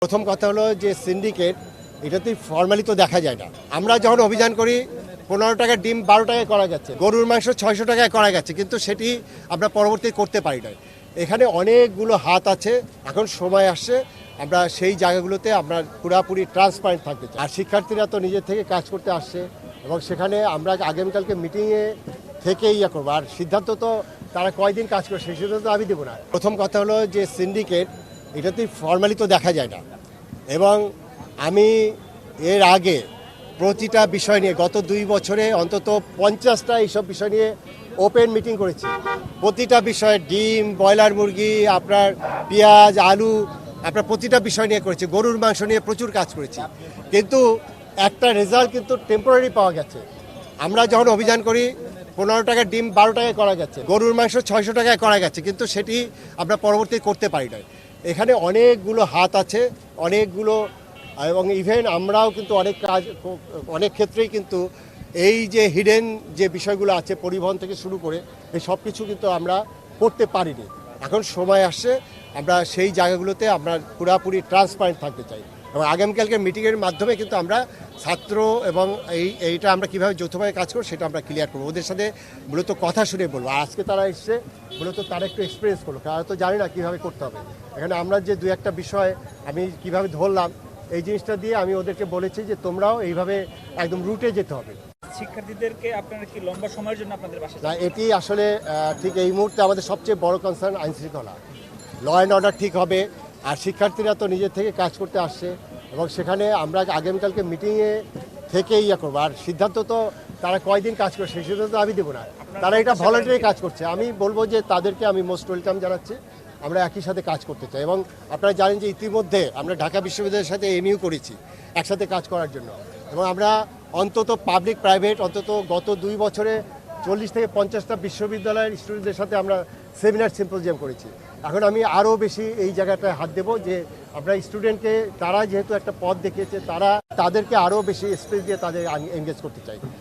প্রথম কথা হলো যে সিন্ডিকেট এটাতে ফর্মালি তো দেখা যায় না। আমরা যখন অভিযান করি 15 টাকার ডিম 12 টাকায় করা যাচ্ছে, গরুর মাংস 600 টাকায় করা যাচ্ছে, কিন্তু সেটি আমরা পরবর্তী করতে পারি না। এখানে অনেকগুলো হাত আছে। এখন সময় আসছে আমরা সেই জায়গাগুলোতে আমরা পুরাপুরি ট্রান্সপারেন্ট থাকতে চাই। আর শিক্ষার্থীরা তো নিজের থেকে কাজ করতে আসছে এবং সেখানে আমরা আগামীকালকে মিটিংয়ে থেকে করবো। আর সিদ্ধান্ত তো তারা কয়দিন কাজ করে সেই সিদ্ধান্ত আমি দেবো না। প্রথম কথা হলো যে সিন্ডিকেট এটাতে ফর্মালি তো দেখা যায় না। এবং আমি এর আগে প্রতিটা বিষয় নিয়ে গত 2 বছরে অন্তত 50টা এইসব বিষয় নিয়ে ওপেন মিটিং করেছি। প্রতিটা বিষয়ে ডিম, ব্রয়লার মুরগি, আপনার পেঁয়াজ, আলু, আপনার প্রতিটা বিষয় নিয়ে করেছি। গরুর মাংস নিয়ে প্রচুর কাজ করেছি, কিন্তু একটা রেজাল্ট কিন্তু টেম্পোরারি পাওয়া গেছে। আমরা যখন অভিযান করি 15 টাকার ডিম 12 টাকায় করা যাচ্ছে, গরুর মাংস 600 টাকায় করা যাচ্ছে, কিন্তু সেটি আমরা পরবর্তী করতে পারি না। এখানে অনেকগুলো হাত আছে, অনেকগুলো, এবং ইভেন আমরাও কিন্তু অনেক কাজ, অনেক ক্ষেত্রেই কিন্তু এই যে হিডেন যে বিষয়গুলো আছে পরিবহন থেকে শুরু করে এই সব কিছু কিন্তু আমরা করতে পারিনি। এখন সময় আসছে আমরা সেই জায়গাগুলোতে আমরা পুরাপুরি ট্রান্সপারেন্ট থাকতে চাই এবং আগামীকালকের মিটিংয়ের মাধ্যমে কিন্তু আমরা ছাত্র এবং এইটা আমরা কীভাবে যৌথভাবে কাজ করব সেটা আমরা ক্লিয়ার করবো। ওদের সাথে মূলত কথা শুনে বলবো। আর আজকে তারা এসছে মূলত তারা একটু এক্সপিরিয়েন্স করলো, তারা তো জানি না কীভাবে করতে হবে। এখানে আমরা যে 2-1টা বিষয় আমি কীভাবে ধরলাম এই জিনিসটা দিয়ে আমি ওদেরকে বলেছি যে তোমরাও এইভাবে একদম রুটে যেতে হবে। শিক্ষার্থীদেরকে আপনারা কি লম্বা সময়ের জন্য আপনাদের বাসায়? না, এটি আসলে ঠিক এই মুহূর্তে আমাদের সবচেয়ে বড় কনসার্ন আইন শৃঙ্খলা, ল অ্যান্ড অর্ডার ঠিক হবে। আর শিক্ষার্থীরা তো নিজের থেকে কাজ করতে আসছে এবং সেখানে আমরা আগামীকালকে মিটিংয়ে থেকে করবো। আর সিদ্ধান্ত তো তারা কয়দিন কাজ করে সেই সিদ্ধান্ত আমি দেবো না। তারা এটা ভলান্টারি কাজ করছে। আমি বলবো যে তাদেরকে আমি মোস্ট ওয়েলকাম জানাচ্ছি। আমরা একই সাথে কাজ করতে চাই এবং আপনারা জানেন যে ইতিমধ্যে আমরা ঢাকা বিশ্ববিদ্যালয়ের সাথে এমইউ করেছি একসাথে কাজ করার জন্য। এবং আমরা অন্তত পাবলিক প্রাইভেট অন্তত গত 2 বছরে 40 থেকে 50টা বিশ্ববিদ্যালয়ের স্টুডেন্টদের সাথে আমরা সেমিনার সিম্পোজিয়াম করেছি। এখন আমি আরও বেশি এই জায়গাটায় হাত দেবো যে আমরা স্টুডেন্টকে, তারা যেহেতু একটা পথ দেখিয়েছে, তাদেরকে আরও বেশি স্পেস দিয়ে তাদের এনগেজ করতে চাই।